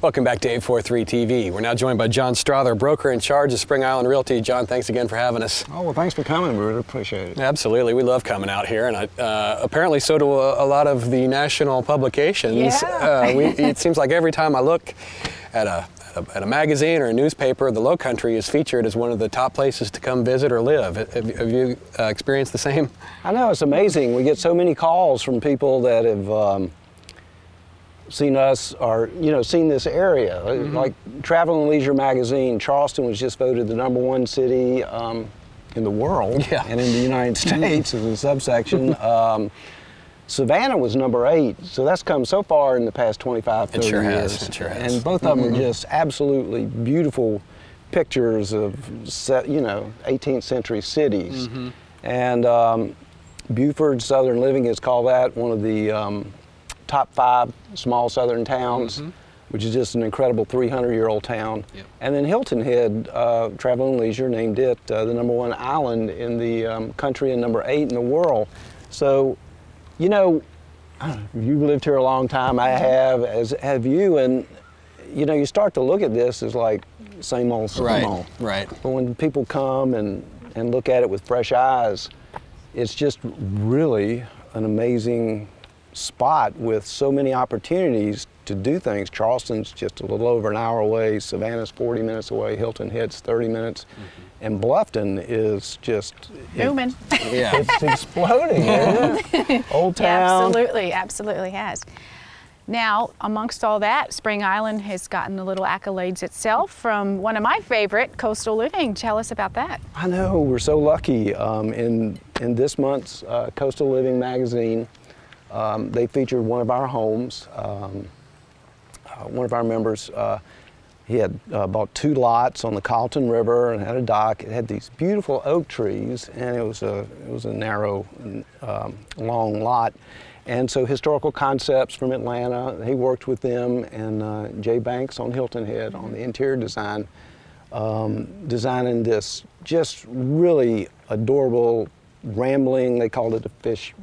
Welcome back to 843 TV. We're now joined by John Strother, broker in charge of Spring Island Realty. John, thanks again for having us. Oh, well, thanks for coming. We really appreciate it. Absolutely. We love coming out here, and apparently so do a lot of the national publications. Yeah. It seems like every time I look at a magazine or a newspaper, the Low Country is featured as one of the top places to come visit or live. Have you experienced the same? I know, it's amazing. We get so many calls from people that have seen us or, seen this area. Mm-hmm. Like Travel and Leisure magazine, Charleston was just voted the #1 city in the world and in the United States as a subsection. Savannah was #8, so that's come so far in the past 25, 30 years. It sure has. And both of them are just absolutely beautiful pictures of, 18th century cities. Mm-hmm. And Beaufort Southern Living has called that one of the top 5 small southern towns, which is just an incredible 300-year-old town. Yep. And then Hilton Head, Travel and Leisure, named it the #1 island in the country and #8 in the world. So, you've lived here a long time, I have, as have you, and you start to look at this as like same old, same old. Right. But when people come and look at it with fresh eyes, it's just really an amazing spot with so many opportunities to do things. Charleston's just a little over an hour away, Savannah's 40 minutes away, Hilton Head's 30 minutes, and Bluffton is just booming. It's exploding, isn't it? Old town. Absolutely has. Now, amongst all that, Spring Island has gotten a little accolades itself from one of my favorite, Coastal Living. Tell us about that. I know, we're so lucky. In this month's Coastal Living magazine, they featured one of our homes. One of our members, he had bought 2 lots on the Carlton River and had a dock. It had these beautiful oak trees, and it was a narrow, long lot. And so Historical Concepts from Atlanta, he worked with them, and Jay Banks on Hilton Head on the interior design, designing this just really adorable, rambling, they called it a fish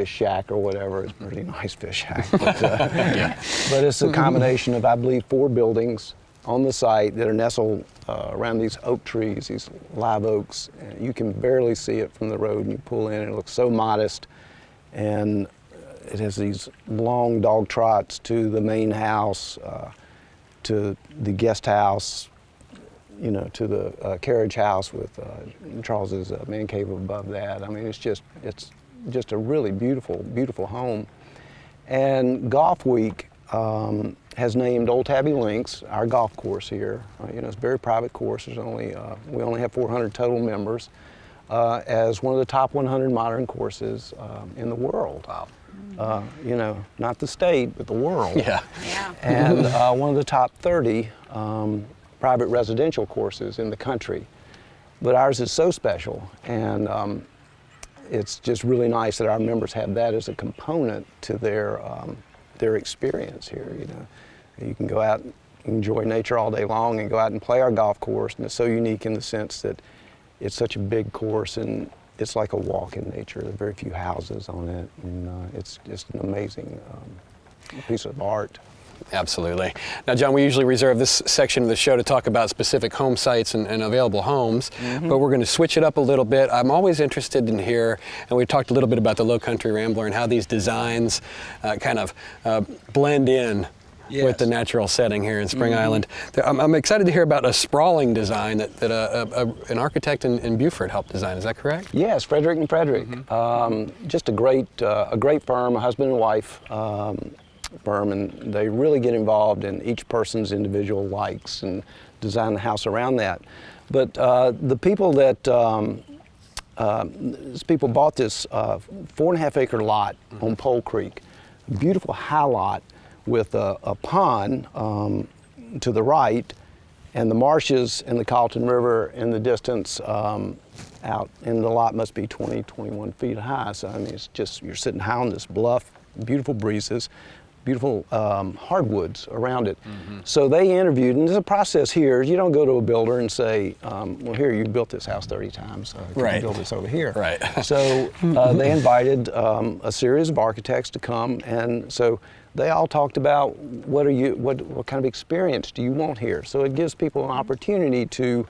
shack or whatever. It's a pretty nice fish shack. But it's a combination of, I believe, 4 buildings on the site that are nestled around these oak trees, these live oaks. And you can barely see it from the road, and you pull in, and it looks so modest. And it has these long dog trots to the main house, to the guest house, to the carriage house with Charles's man cave above that. I mean, it's just a really beautiful, beautiful home. And Golf Week has named Old Tabby Links, our golf course here. It's a very private course. There's we only have 400 total members, as one of the top 100 modern courses in the world. Wow. Not the state, but the world. Yeah. And one of the top 30 private residential courses in the country. But ours is so special, and it's just really nice that our members have that as a component to their experience here. You can go out and enjoy nature all day long and go out and play our golf course, and it's so unique in the sense that it's such a big course, and it's like a walk in nature. There are very few houses on it, and it's just an amazing piece of art. Absolutely. Now, John, we usually reserve this section of the show to talk about specific home sites and available homes, but we're going to switch it up a little bit. I'm always interested in here, and we talked a little bit about the Low Country Rambler and how these designs kind of blend in with the natural setting here in Spring Island. I'm excited to hear about a sprawling design that an architect in Beaufort helped design. Is that correct? Yes, Frederick and Frederick. Just a great firm, a husband and wife firm, and they really get involved in each person's individual likes and design the house around that. But the people that people bought this 4.5 acre lot on Pole Creek, a beautiful high lot with a pond to the right, and the marshes and the Carlton River in the distance out, and the lot must be 21 feet high. So I mean, it's just, you're sitting high on this bluff, beautiful breezes, beautiful hardwoods around it. So they interviewed, and there's a process here. You don't go to a builder and say, well, here, you built this house 30 times, can you build this over here? Right. So they invited a series of architects to come, and so they all talked about what kind of experience do you want here. So it gives people an opportunity to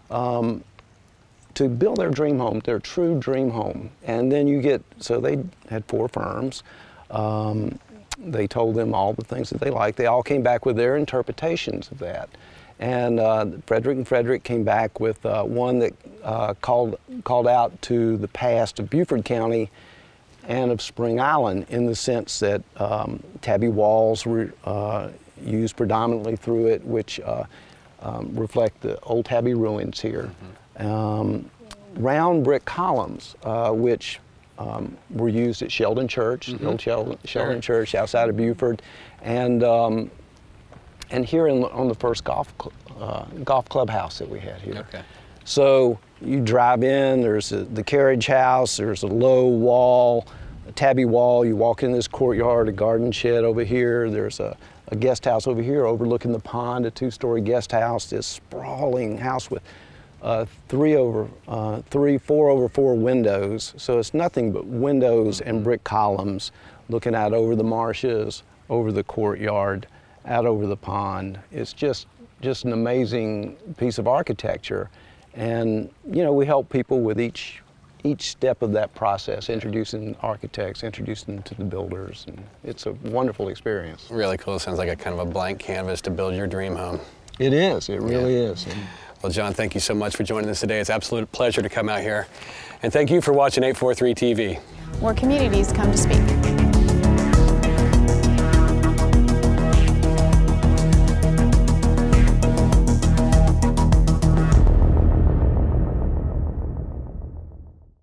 build their dream home, their true dream home. And then so they had 4 firms. They told them all the things that they liked. They all came back with their interpretations of that. And Frederick came back with one that called out to the past of Beaufort County and of Spring Island, in the sense that Tabby walls were used predominantly through it, which reflect the old Tabby ruins here. Round brick columns, which were used at Sheldon Church, the old Sheldon Church outside of Beaufort, and here on the first golf clubhouse that we had here. Okay. So you drive in, there's the carriage house, there's a low wall, a Tabby wall. You walk in this courtyard, a garden shed over here. There's a guest house over here overlooking the pond, a 2-story guest house, this sprawling house with 4 over 4 windows. So it's nothing but windows and brick columns looking out over the marshes, over the courtyard, out over the pond. It's just an amazing piece of architecture. And we help people with each step of that process, introducing architects, introducing them to the builders, and it's a wonderful experience. Really cool. Sounds like a kind of a blank canvas to build your dream home. It is. It really is. Well, John, thank you so much for joining us today. It's an absolute pleasure to come out here. And thank you for watching 843 TV. Where communities come to speak.